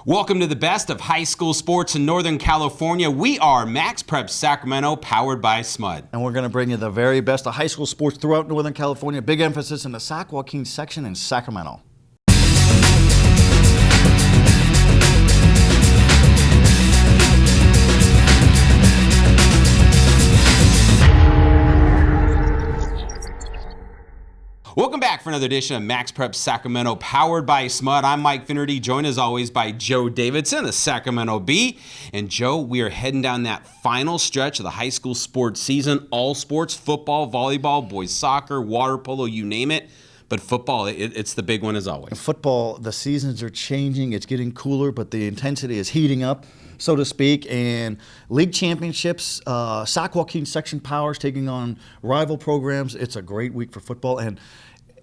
Welcome to the best of high school sports in Northern California. We are MaxPreps Sacramento, powered by SMUD. And we're going to bring you the very best of high school sports throughout Northern California. Big emphasis in the Sac Joaquin section in Sacramento. Welcome back for another edition of MaxPreps Sacramento, powered by SMUD. I'm Mike Finnerty, joined as always by Joe Davidson, the Sacramento Bee. And Joe, we are heading down that final stretch of the high school sports season. All sports, football, volleyball, boys soccer, water polo, you name it. But football, it's the big one as always. Football, the seasons are changing. It's getting cooler, but the intensity is heating up, so to speak. And league championships, Sac Joaquin section powers taking on rival programs. It's a great week for football. And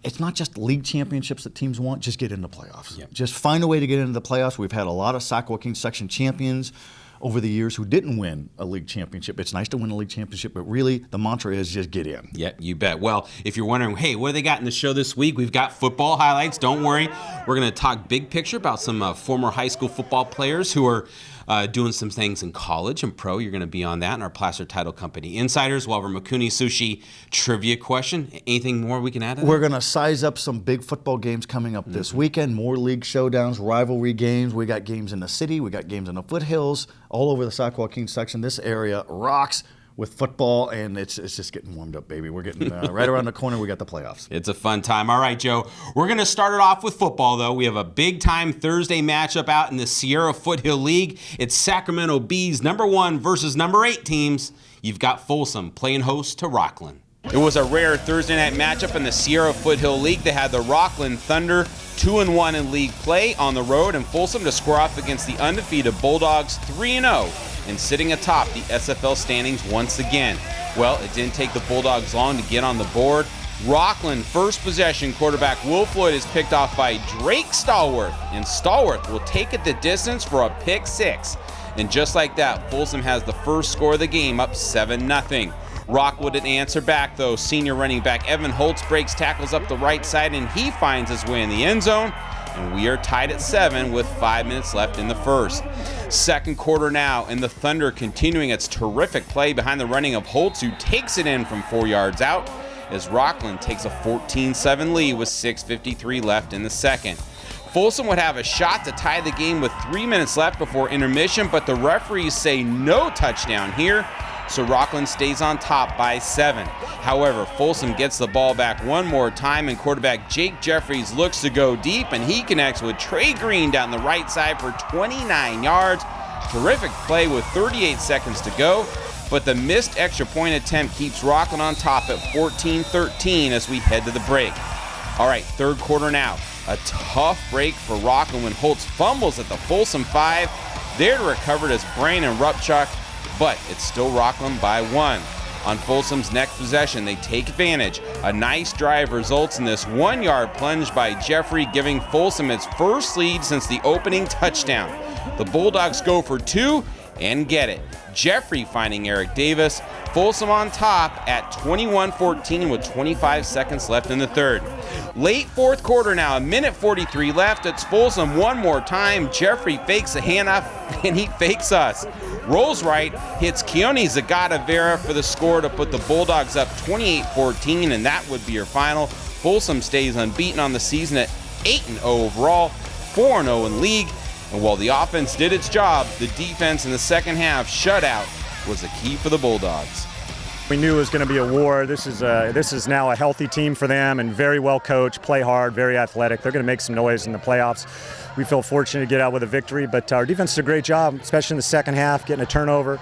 it's not just league championships that teams want, just get into playoffs. Yep. Just find a way to get into the playoffs. We've had a lot of Sac Joaquin section champions over the years who didn't win a league championship. It's nice to win a league championship, but really the mantra is just get in. Yeah, you bet. Well, if you're wondering, hey, what do they got in the show this week? We've got football highlights. Don't worry. We're going to talk big picture about some former high school football players who are doing some things in college and pro. You're going to be on that in our Placer Title Company Insiders. We'll have our Makuni Sushi trivia question. Anything more we can add to that? We're going to size up some big football games coming up this weekend. More league showdowns, rivalry games. We got games in the city. We got games in the foothills, all over the Sac Joaquin section. This area rocks with football, and it's just getting warmed up, baby. We're getting right around the corner. We got the playoffs. It's a fun time. All right, Joe. We're going to start it off with football, though. We have a big-time Thursday matchup out in the Sierra Foothill League. It's Sacramento Bees, number 1 versus number 8 teams. You've got Folsom playing host to Rockland. It was a rare Thursday night matchup in the Sierra Foothill League. They had the Rockland Thunder 2-1 in league play on the road, and Folsom to square off against the undefeated Bulldogs 3-0. And sitting atop the SFL standings once again. Well, it didn't take the Bulldogs long to get on the board. Rockland, first possession, quarterback Will Floyd is picked off by Drake Stallworth, and Stallworth will take it the distance for a pick 6. And just like that, Folsom has the first score of the game, up 7-0. Rockwood didn't answer back, though. Senior running back Evan Holtz breaks tackles up the right side, and he finds his way in the end zone. And we are tied at 7 with 5 minutes left in the first. Second quarter now, and the Thunder continuing its terrific play behind the running of Holtz, who takes it in from 4 yards out, as Rockland takes a 14-7 lead with 6:53 left in the second. Folsom would have a shot to tie the game with 3 minutes left before intermission, but the referees say no touchdown here, so Rockland stays on top by 7. However, Folsom gets the ball back one more time, and quarterback Jake Jeffries looks to go deep, and he connects with Trey Green down the right side for 29 yards. Terrific play with 38 seconds to go, but the missed extra point attempt keeps Rockland on top at 14-13 as we head to the break. All right, third quarter now. A tough break for Rockland when Holtz fumbles at the Folsom 5. There to recover it is Brandon Rupchuk, but it's still Rockland by 1. On Folsom's next possession, they take advantage. A nice drive results in this 1-yard plunge by Jeffrey, giving Folsom its first lead since the opening touchdown. The Bulldogs go for 2 and get it. Jeffrey finding Eric Davis. Folsom on top at 21-14 with 25 seconds left in the third. Late fourth quarter now, 1:43 left. It's Folsom one more time. Jeffrey fakes a handoff, and he fakes us. Rolls right, hits Keone Zagata Vera for the score to put the Bulldogs up 28-14, and that would be your final. Folsom stays unbeaten on the season at 8-0 overall, 4-0 in league. And while the offense did its job, the defense in the second half shutout was the key for the Bulldogs. We knew it was going to be a war. This is now a healthy team for them and very well coached, play hard, very athletic. They're going to make some noise in the playoffs. We feel fortunate to get out with a victory, but our defense did a great job, especially in the second half, getting a turnover.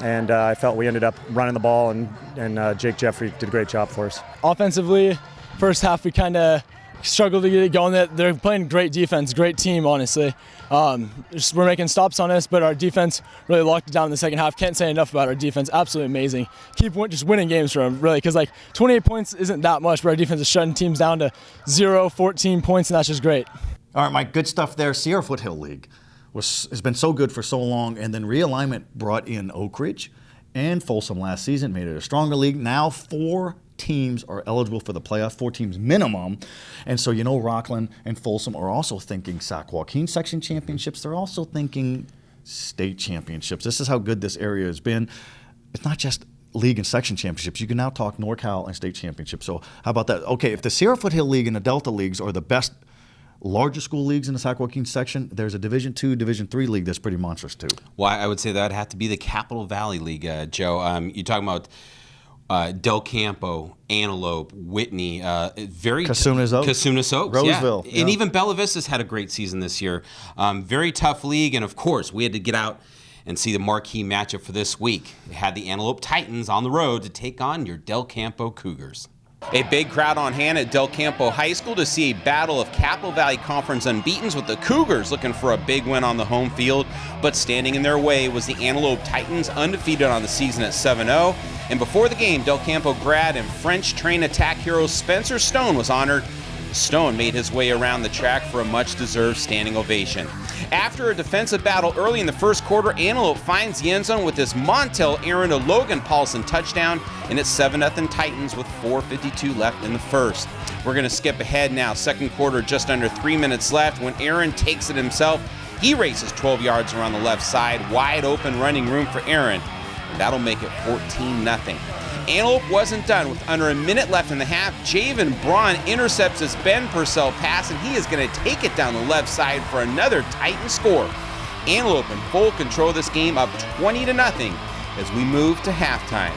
And I felt we ended up running the ball, and Jake Jeffrey did a great job for us. Offensively, first half we kind of struggled to get it going. They're playing great defense, great team, honestly. We're making stops on us, but our defense really locked it down in the second half. Can't say enough about our defense. Absolutely amazing. Keep just winning games for them, really, because 28 points isn't that much, but our defense is shutting teams down to 0, 14 points, and that's just great. All right, Mike, good stuff there. Sierra Foothill League has been so good for so long, and then realignment brought in Oak Ridge and Folsom last season, made it a stronger league. Now 4 teams are eligible for the playoff, 4 teams minimum. And so, Rockland and Folsom are also thinking Sac Joaquin section championships. They're also thinking state championships. This is how good this area has been. It's not just league and section championships. You can now talk NorCal and state championships. So how about that? Okay, if the Sierra Foothill League and the Delta Leagues are the best larger school leagues in the Sac Joaquin section, there's a Division II, Division III league that's pretty monstrous too. Well, I would say that would have to be the Capital Valley League, Joe. You're talking about Del Campo, Antelope, Whitney, Casunas Oaks, Roseville, yeah. And even Bella Vista's had a great season this year. Very tough league, and of course, we had to get out and see the marquee matchup for this week. It had the Antelope Titans on the road to take on your Del Campo Cougars. A big crowd on hand at Del Campo High School to see a battle of Capital Valley Conference unbeatens, with the Cougars looking for a big win on the home field. But standing in their way was the Antelope Titans, undefeated on the season at 7-0. And before the game, Del Campo grad and French-trained attack hero Spencer Stone was honored. Stone made his way around the track for a much-deserved standing ovation. After a defensive battle early in the first quarter, Antelope finds the end zone with this Montel Aaron to Logan Paulson touchdown, and it's 7-0 Titans with 4:52 left in the first. We're going to skip ahead now. Second quarter, just under 3 minutes left. When Aaron takes it himself, he races 12 yards around the left side, wide open running room for Aaron, and that'll make it 14-0. Antelope wasn't done. With under a minute left in the half, Javen Braun intercepts his Ben Purcell pass, and he is going to take it down the left side for another Titan score. Antelope in full control of this game, up 20-0 as we move to halftime.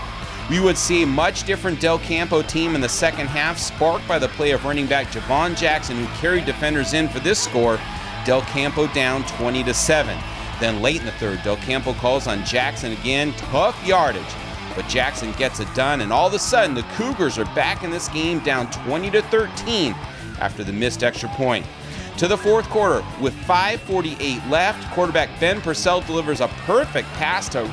We would see a much different Del Campo team in the second half, sparked by the play of running back Javon Jackson, who carried defenders in for this score. Del Campo down 20-7. Then late in the third, Del Campo calls on Jackson again, tough yardage. But Jackson gets it done, and all of a sudden, the Cougars are back in this game, down 20-13 after the missed extra point. To the fourth quarter, with 5:48 left, quarterback Ben Purcell delivers a perfect pass to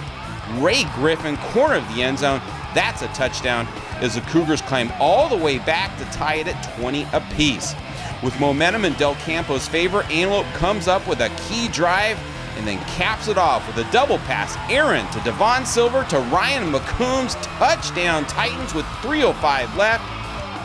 Ray Griffin, corner of the end zone. That's a touchdown as the Cougars climb all the way back to tie it at 20 apiece. With momentum in Del Campo's favor, Antelope comes up with a key drive and then caps it off with a double pass. Aaron to Devon Silver to Ryan McCombs. Touchdown Titans with 3:05 left.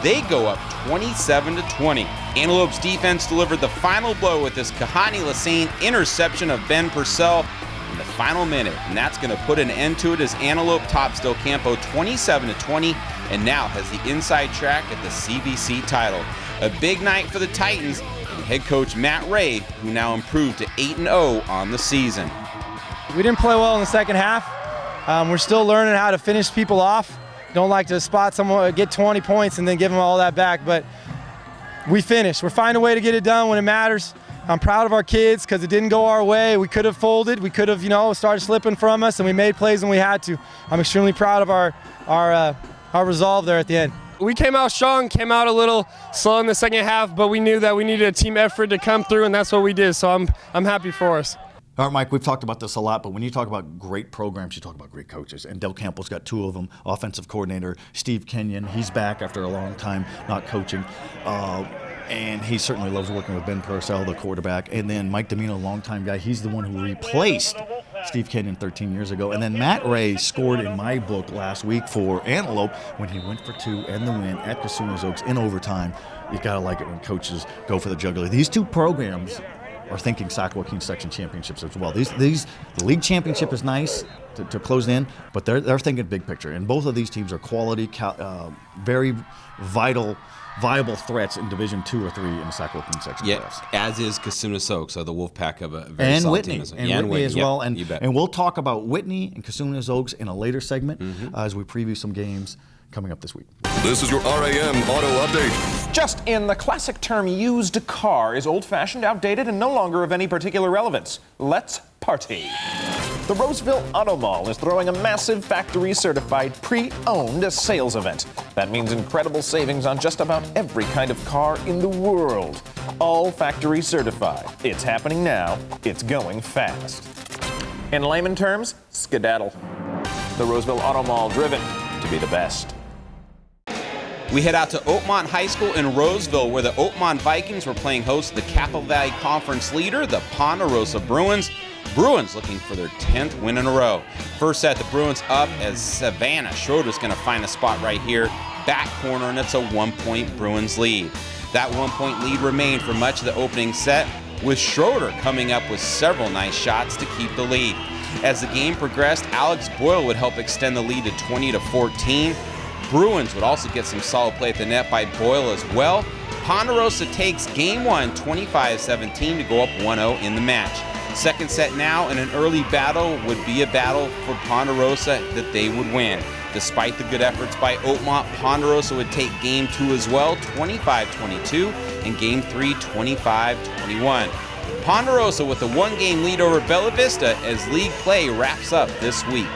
They go up 27-20. Antelope's defense delivered the final blow with this Kahani Lassane interception of Ben Purcell in the final minute. And that's going to put an end to it as Antelope tops Del Campo 27-20 and now has the inside track at the CVC title. A big night for the Titans. Head coach Matt Ray, who now improved to 8-0 on the season. We didn't play well in the second half. We're still learning how to finish people off. Don't like to spot someone, get 20 points and then give them all that back, but we finished. We're finding a way to get it done when it matters. I'm proud of our kids because it didn't go our way. We could have folded. We could have, started slipping from us, and we made plays when we had to. I'm extremely proud of our resolve there at the end. We came out strong, came out a little slow in the second half, but we knew that we needed a team effort to come through, and that's what we did, so I'm happy for us. All right, Mike, we've talked about this a lot, but when you talk about great programs, you talk about great coaches. And Del Campo's got 2 of them. Offensive coordinator Steve Kenyon, he's back after a long time not coaching. And he certainly loves working with Ben Purcell, the quarterback. And then Mike Domino, longtime guy, he's the one who replaced Steve Kenyon 13 years ago. And then Matt Ray scored in my book last week for Antelope when he went for 2 and the win at Casunas Oaks in overtime. You got to like it when coaches go for the jugular. These 2 programs are thinking Sac Joaquin section championships as well. The league championship is nice to close in, but they're thinking big picture. And both of these teams are quality, very viable threats in Division 2 or 3 in the Sac Joaquin section playoffs. As is Casunas Oaks, so the Wolfpack of a very solid team. And Whitney as well. And we'll talk about Whitney and Casunas Oaks in a later segment as we preview some games coming up this week. This is your RAM Auto Update. Just in, the classic term used car is old-fashioned, outdated, and no longer of any particular relevance. Let's party. The Roseville Auto Mall is throwing a massive factory-certified pre-owned sales event. That means incredible savings on just about every kind of car in the world. All factory certified. It's happening now. It's going fast. In layman terms, skedaddle. The Roseville Auto Mall, driven to be the best. We head out to Oakmont High School in Roseville, where the Oakmont Vikings were playing host to the Capital Valley Conference leader, the Ponderosa Bruins. Bruins looking for their 10th win in a row. First set, the Bruins up as Savannah Schroeder's going to find a spot right here. back corner, and it's a 1-point Bruins lead. That 1-point lead remained for much of the opening set, with Schroeder coming up with several nice shots to keep the lead. As the game progressed, Alex Boyle would help extend the lead to 20-14. Bruins would also get some solid play at the net by Boyle as well. Ponderosa takes game 1, 25-17 to go up 1-0 in the match. Second set now, and an early battle would be a battle for Ponderosa that they would win. Despite the good efforts by Oakmont, Ponderosa would take game 2 as well, 25-22, and game 3, 25-21. Ponderosa with a 1-game lead over Bella Vista as league play wraps up this week.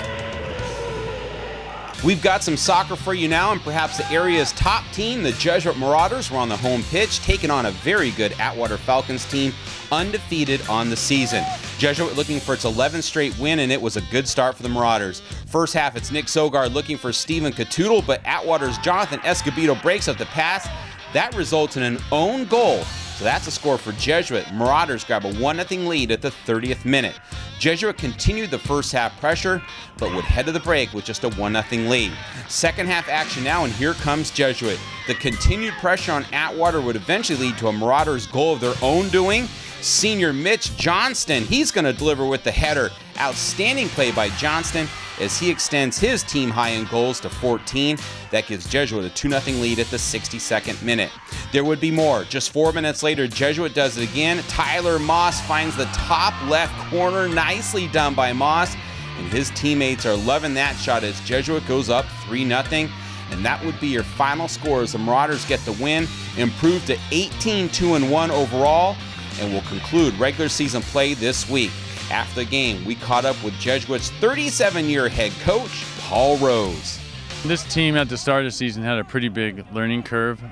We've got some soccer for you now, and perhaps the area's top team, the Jesuit Marauders, were on the home pitch, taking on a very good Atwater Falcons team, undefeated on the season. Jesuit looking for its 11th straight win, and it was a good start for the Marauders. First half, it's Nick Sogard looking for Stephen Catoodle, but Atwater's Jonathan Escobedo breaks up the pass. That results in an own goal. So that's a score for Jesuit. Marauders grab a 1-0 lead at the 30th minute. Jesuit continued the first half pressure, but would head to the break with just a 1-0 lead. Second half action now, and here comes Jesuit. The continued pressure on Atwater would eventually lead to a Marauders goal of their own doing. Senior Mitch Johnston, he's going to deliver with the header. Outstanding play by Johnston as he extends his team high in goals to 14. That gives Jesuit a 2-0 lead at the 62nd minute. There would be more. Just 4 minutes later, Jesuit does it again. Tyler Moss finds the top left corner. Nicely done by Moss. And his teammates are loving that shot as Jesuit goes up 3-0. And that would be your final score as the Marauders get the win, improve to 18-2-1 overall, and will conclude regular season play this week. After the game, we caught up with Jesuit's 37-year head coach, Paul Rose. This team at the start of the season had a pretty big learning curve.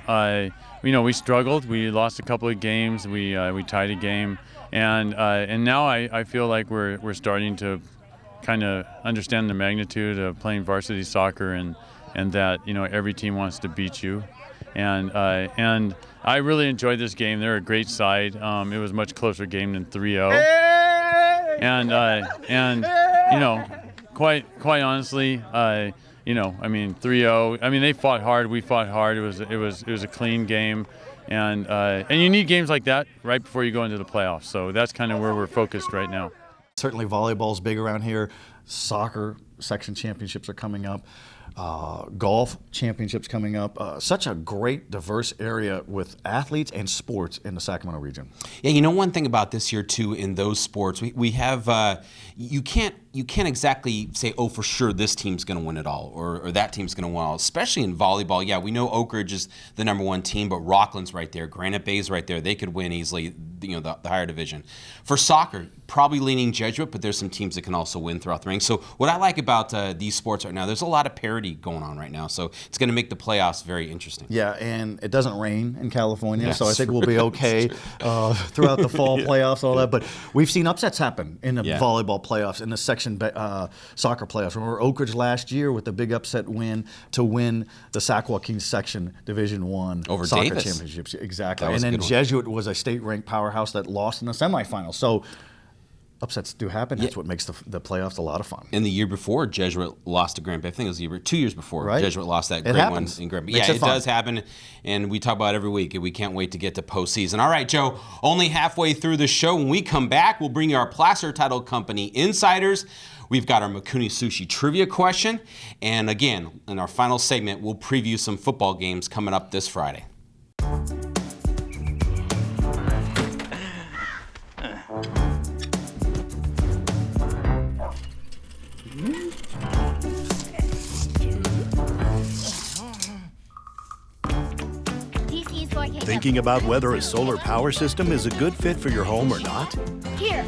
We struggled. We lost a couple of games. We tied a game, and now I feel like we're starting to kind of understand the magnitude of playing varsity soccer, and that every team wants to beat you, and I really enjoyed this game. They're a great side. It was a much closer game than 3-0. And quite honestly, 3-0. They fought hard. We fought hard. It was a clean game, and you need games like that right before you go into the playoffs. So that's kind of where we're focused right now. Certainly, volleyball's big around here. Soccer section championships are coming up. Golf championships coming up. Such a great, diverse area with athletes and sports in the Sacramento region. Yeah, one thing about this year too in those sports, we have you can't exactly say, oh, for sure this team's going to win it all or that team's going to win it all. Especially in volleyball, yeah, we know Oak Ridge is the #1 team, but Rockland's right there, Granite Bay's right there. They could win easily, the higher division. For soccer, probably leaning Jesuit, but there's some teams that can also win throughout the ranks. So what I like about these sports right now, there's a lot of parity going on right now, so it's going to make the playoffs very interesting. Yeah, and it doesn't rain in California, so I think we'll be okay throughout the fall playoffs, all that. But we've seen upsets happen in the volleyball playoffs, in the section soccer playoffs. Remember Oak Ridge last year with the big upset win to win the Sac Joaquin section Division I over soccer Davis. championships. Exactly. And then Jesuit was a state-ranked powerhouse that lost in the semifinals. So upsets do happen. That's what makes the playoffs a lot of fun. And the year before, Jesuit lost to Grand Bay. I think it was 2 years before. Right. Jesuit lost that great one in Grand Bay. Yeah, it does happen, and we talk about it every week, and we can't wait to get to postseason. All right, Joe, only halfway through the show. When we come back, we'll bring you our Placer Title Company Insiders. We've got our Makuni Sushi trivia question. And again, in our final segment, we'll preview some football games coming up this Friday. Thinking about whether a solar power system is a good fit for your home or not? Here,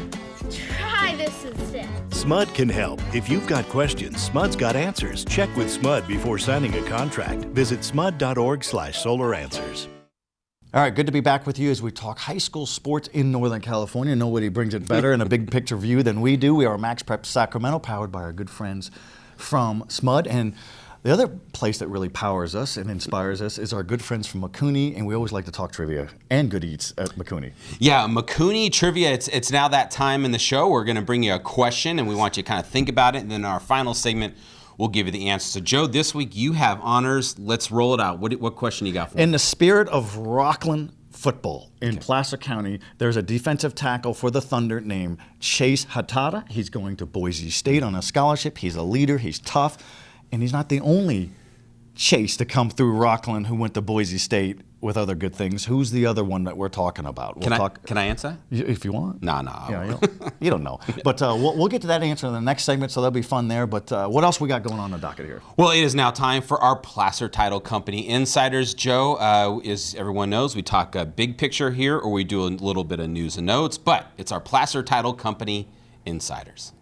try this instead. SMUD can help. If you've got questions, SMUD's got answers. Check with SMUD before signing a contract. Visit smud.org/solaranswers. All right, good to be back with you as we talk high school sports in Northern California. Nobody brings it better in a big picture view than we do. We are MaxPreps Sacramento, powered by our good friends from SMUD. And the other place that really powers us and inspires us is our good friends from Makuni, and we always like to talk trivia and good eats at Makuni. Yeah, Makuni trivia, it's now that time in the show. We're going to bring you a question, and we want you to kind of think about it. And then in our final segment, we'll give you the answer. So, Joe, this week you have honors. Let's roll it out. What question you got for me? In the spirit of Rockland football in Placer County, there's a defensive tackle for the Thunder named Chase Hatada. He's going to Boise State on a scholarship. He's a leader. He's tough. And he's not the only Chase to come through Rockland who went to Boise State with other good things. Who's the other one that we're talking about? Can I answer? If you want. No. Yeah, you don't know. But we'll get to that answer in the next segment, so that'll be fun there. But what else we got going on the docket here? Well, it is now time for our Placer Title Company Insiders. Joe, as everyone knows, we talk big picture here, or we do a little bit of news and notes, but it's our Placer Title Company Insiders.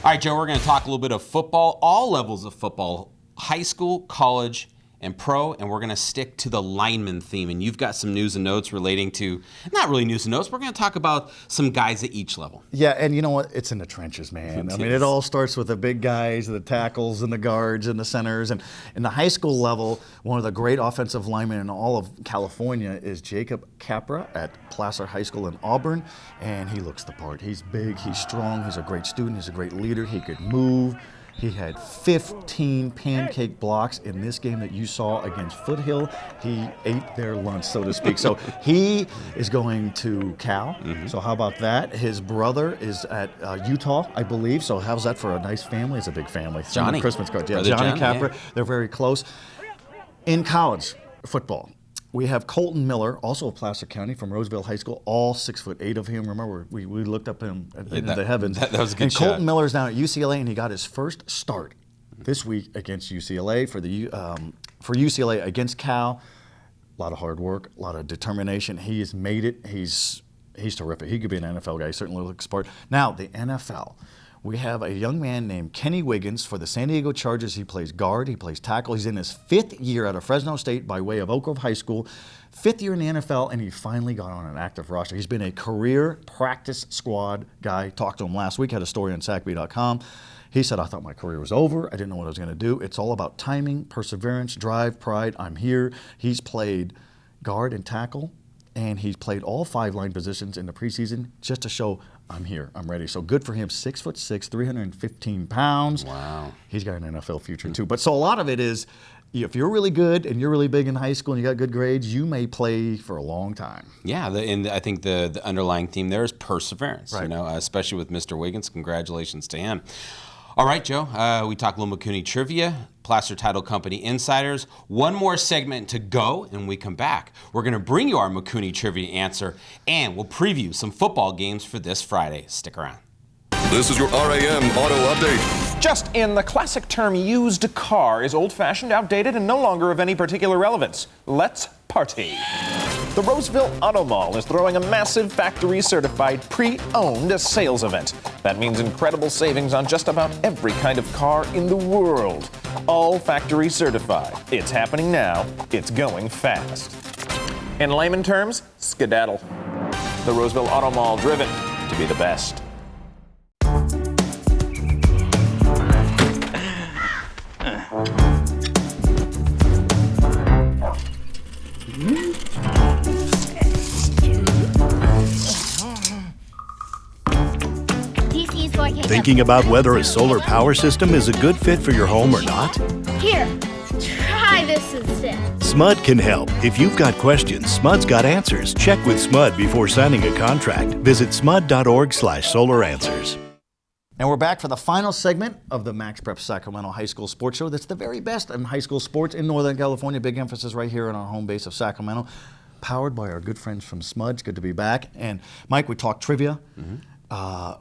All right, Joe, we're going to talk a little bit of football, all levels of football, high school, college, and pro, and we're going to stick to the lineman theme. And you've got some news and notes relating to, not really news and notes, we're going to talk about some guys at each level. Yeah, and you know what? It's in the trenches, man. I mean, it all starts with the big guys, the tackles and the guards and the centers. And in the high school level, one of the great offensive linemen in all of California is Jacob Capra at Placer High School in Auburn, and he looks the part. He's big, he's strong, he's a great student, he's a great leader, he could move. He had 15 pancake blocks in this game that you saw against Foothill. He ate their lunch, so to speak. So he is going to Cal. Mm-hmm. So how about that? His brother is at Utah, I believe. So how's that for a nice family? It's a big family. Johnny. Christmas card. Yeah, Brother Johnny John, Capra. Yeah. They're very close. In college football, we have Colton Miller, also of Placer County, from Roseville High School, all 6'8" of him. Remember, we looked up him into the heavens. That was a good and shot. Colton Miller's now at UCLA, and he got his first start this week against UCLA for UCLA against Cal. A lot of hard work, a lot of determination. He has made it. He's terrific. He could be an NFL guy. He certainly looks smart. Now, the NFL. We have a young man named Kenny Wiggins for the San Diego Chargers. He plays guard, he plays tackle. He's in his 5th year out of Fresno State by way of Oak Grove High School. 5th year in the NFL, and he finally got on an active roster. He's been a career practice squad guy. Talked to him last week, had a story on SACB.com. He said, I thought my career was over. I didn't know what I was going to do. It's all about timing, perseverance, drive, pride. I'm here. He's played guard and tackle, and he's played all 5 line positions in the preseason just to show I'm here, I'm ready. So good for him. 6'6", 315 pounds. Wow. He's got an NFL future too. But so a lot of it is, if you're really good and you're really big in high school and you got good grades, you may play for a long time. Yeah, and I think the underlying theme there is perseverance. Right. You know, especially with Mr. Wiggins. Congratulations to him. All right, Joe, we talked a little McCooney trivia, Placer Title Company Insiders. One more segment to go, and when we come back, we're going to bring you our McCooney trivia answer, and we'll preview some football games for this Friday. Stick around. This is your RAM Auto Update. Just in, the classic term used car is old-fashioned, outdated, and no longer of any particular relevance. Let's party. The Roseville Auto Mall is throwing a massive factory-certified pre-owned sales event. That means incredible savings on just about every kind of car in the world. All factory certified. It's happening now. It's going fast. In layman terms, skedaddle. The Roseville Auto Mall, driven to be the best. Thinking about whether a solar power system is a good fit for your home or not? Here, try this instead. SMUD can help. If you've got questions, SMUD's got answers. Check with SMUD before signing a contract. Visit smud.org/solaranswers. And we're back for the final segment of the MaxPreps Sacramento High School Sports Show. That's the very best in high school sports in Northern California. Big emphasis right here on our home base of Sacramento. Powered by our good friends from SMUD. It's good to be back. And Mike, we talked trivia.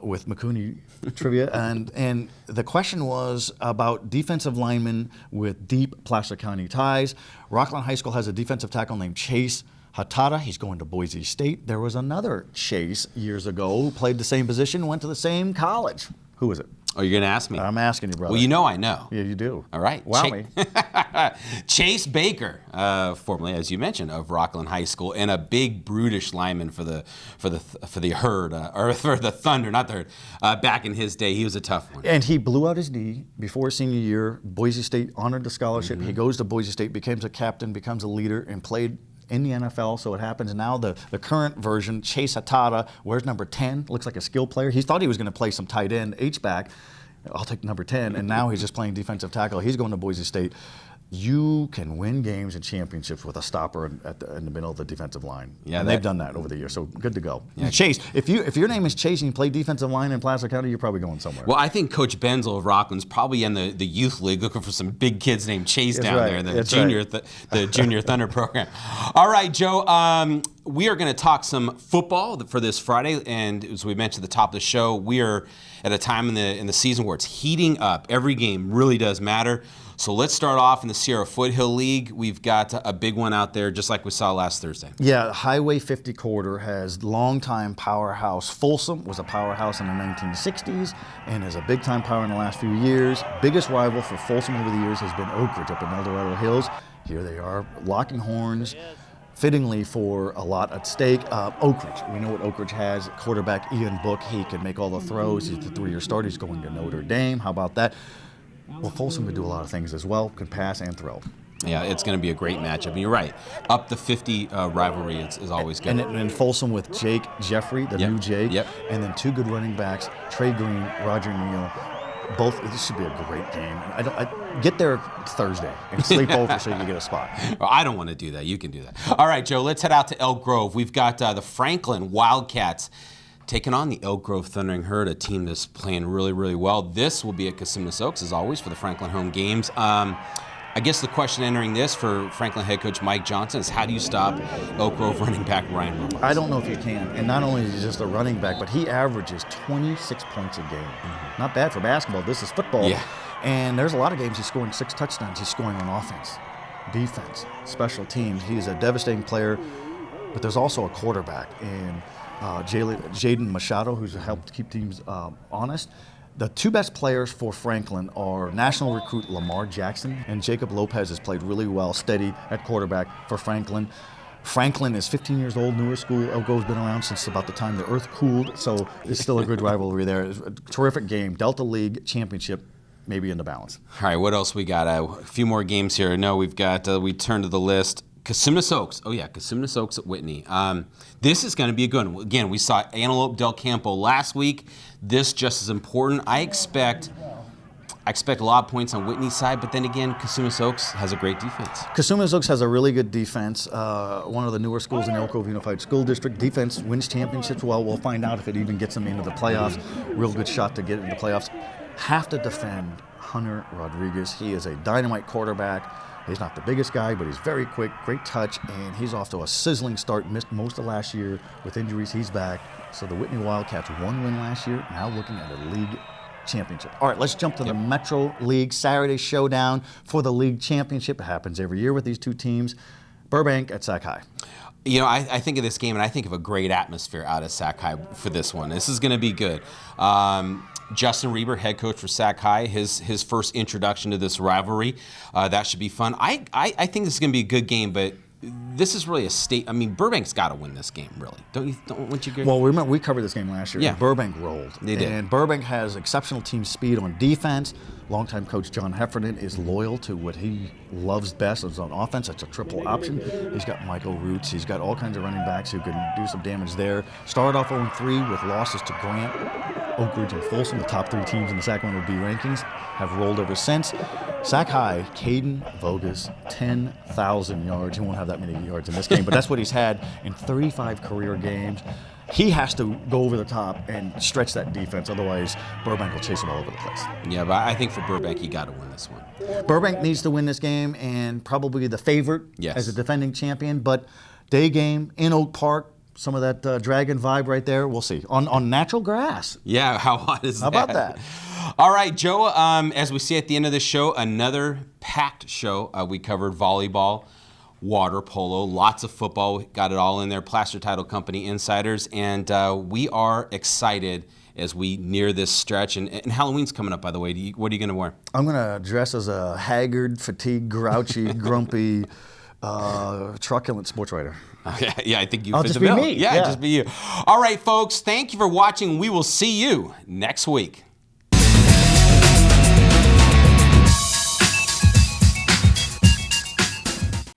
With McCooney trivia, and the question was about defensive linemen with deep Placer County ties. Rockland High School has a defensive tackle named Chase Hatada. He's going to Boise State. There was another Chase years ago who played the same position, went to the same college. Who is it? Oh, you're going to ask me? I'm asking you, brother. Well, you know I know. Yeah, you do. All right. Wow me. Chase Baker, formerly, as you mentioned, of Rockland High School, and a big brutish lineman for the Herd, or for the Thunder, not the Herd. Back in his day, he was a tough one. And he blew out his knee before senior year. Boise State honored the scholarship. He goes to Boise State, becomes a captain, becomes a leader, and played in the NFL, so it happens now. The current version, Chase Atada, wears number 10, looks like a skill player. He thought he was going to play some tight end, H-back. I'll take number 10, and now he's just playing defensive tackle. He's going to Boise State. You can win games and championships with a stopper in the middle of the defensive line. Yeah, and they've done that over the years, so good to go. Yeah. Chase, if your name is Chase and you play defensive line in Placer County, you're probably going somewhere. Well, I think Coach Benzel of Rockland's probably in the youth league looking for some big kids named Chase down there in the junior Thunder program. All right, Joe, we are going to talk some football for this Friday, and as we mentioned at the top of the show, we are at a time in the season where it's heating up. Every game really does matter. So let's start off in the Sierra Foothill League. We've got a big one out there, just like we saw last Thursday. Yeah, Highway 50 quarter has longtime powerhouse. Folsom was a powerhouse in the 1960s and is a big-time power in the last few years. Biggest rival for Folsom over the years has been Oak Ridge up in El Dorado Hills. Here they are, locking horns, fittingly for a lot at stake. Oak Ridge, we know what Oak Ridge has. Quarterback Ian Book, he can make all the throws. He's the 3-year starter. He's going to Notre Dame. How about that? Well, Folsom can do a lot of things as well, can pass and throw. Yeah, it's going to be a great matchup. And you're right. Up the 50 rivalry is always good. And Folsom with Jake Jeffrey, the new Jake, and then 2 good running backs, Trey Green, Roger Neal. Both. This should be a great game. I get there Thursday and sleep over so you can get a spot. Well, I don't want to do that. You can do that. All right, Joe, let's head out to Elk Grove. We've got the Franklin Wildcats taking on the Elk Grove Thundering Herd, a team that's playing really, really well. This will be at Cosumnes Oaks, as always, for the Franklin home games. I guess the question entering this for Franklin head coach Mike Johnson is, how do you stop Elk Grove running back Ryan Roberts? I don't know if you can. And not only is he just a running back, but he averages 26 points a game. Mm-hmm. Not bad for basketball. This is football. Yeah. And there's a lot of games he's scoring 6 touchdowns. He's scoring on offense, defense, special teams. He's a devastating player, but there's also a quarterback. And Jaden Machado, who's helped keep teams honest. The 2 best players for Franklin are national recruit Lamar Jackson, and Jacob Lopez has played really well, steady at quarterback for Franklin. Franklin is 15 years old, newer school. Elk Grove's been around since about the time the earth cooled, so it's still a good rivalry there. It's a terrific game. Delta League Championship, maybe in the balance. All right, what else we got? A few more games here. No, we've got, we turn to the list. Cosumnes Oaks. Oh, yeah, Cosumnes Oaks at Whitney. This is going to be a good one. Again, we saw Antelope Del Campo last week. This just as important. I expect a lot of points on Whitney's side, but then again, Cosumnes Oaks has a great defense. Cosumnes Oaks has a really good defense. One of the newer schools in Elk Grove Unified School District. Defense wins championships. Well, we'll find out if it even gets them into the playoffs. Real good shot to get into the playoffs. Have to defend Hunter Rodriguez. He is a dynamite quarterback. He's not the biggest guy, but he's very quick, great touch, and he's off to a sizzling start. Missed most of last year with injuries. He's back. So the Whitney Wildcats, 1 win last year, now looking at a league championship. All right, let's jump to the Metro League Saturday showdown for the league championship. It happens every year with these 2 teams. Burbank at Sac High. You know, I think of this game, and I think of a great atmosphere out of Sac High for this one. This is going to be good. Justin Reber, head coach for Sac High, his first introduction to this rivalry. That should be fun. I think this is going to be a good game, but this is really a state. I mean, Burbank's got to win this game, really. Don't you agree? Well, remember, we covered this game last year. Yeah. Burbank rolled. They did. And Burbank has exceptional team speed on defense. Longtime coach John Heffernan is loyal to what he loves best is on offense. That's a triple option. He's got Michael Roots. He's got all kinds of running backs who can do some damage there. Started off 0-3 with losses to Grant, Oak Ridge, and Folsom, the top 3 teams in the Sacramento Bee rankings, have rolled ever since. Sac High, Caden Vogus, 10,000 yards. He won't have that many yards in this game, but that's what he's had in 35 career games. He has to go over the top and stretch that defense. Otherwise, Burbank will chase him all over the place. Yeah, but I think for Burbank, he got to win this one. Burbank needs to win this game and probably the favorite as a defending champion. But day game in Oak Park, some of that Dragon vibe right there. We'll see. On natural grass. Yeah, how hot is that? How about that? All right, Joe, as we see at the end of the show, another packed show. We covered volleyball, water polo, lots of football. Got it all in there. Placer Title Company insiders. And we are excited as we near this stretch. And Halloween's coming up, by the way. What are you going to wear? I'm going to dress as a haggard, fatigued, grouchy, grumpy, truculent sports writer. Okay, yeah, I think you I'll fit just the bill. be me. Yeah, just be you. All right, folks, thank you for watching. We will see you next week.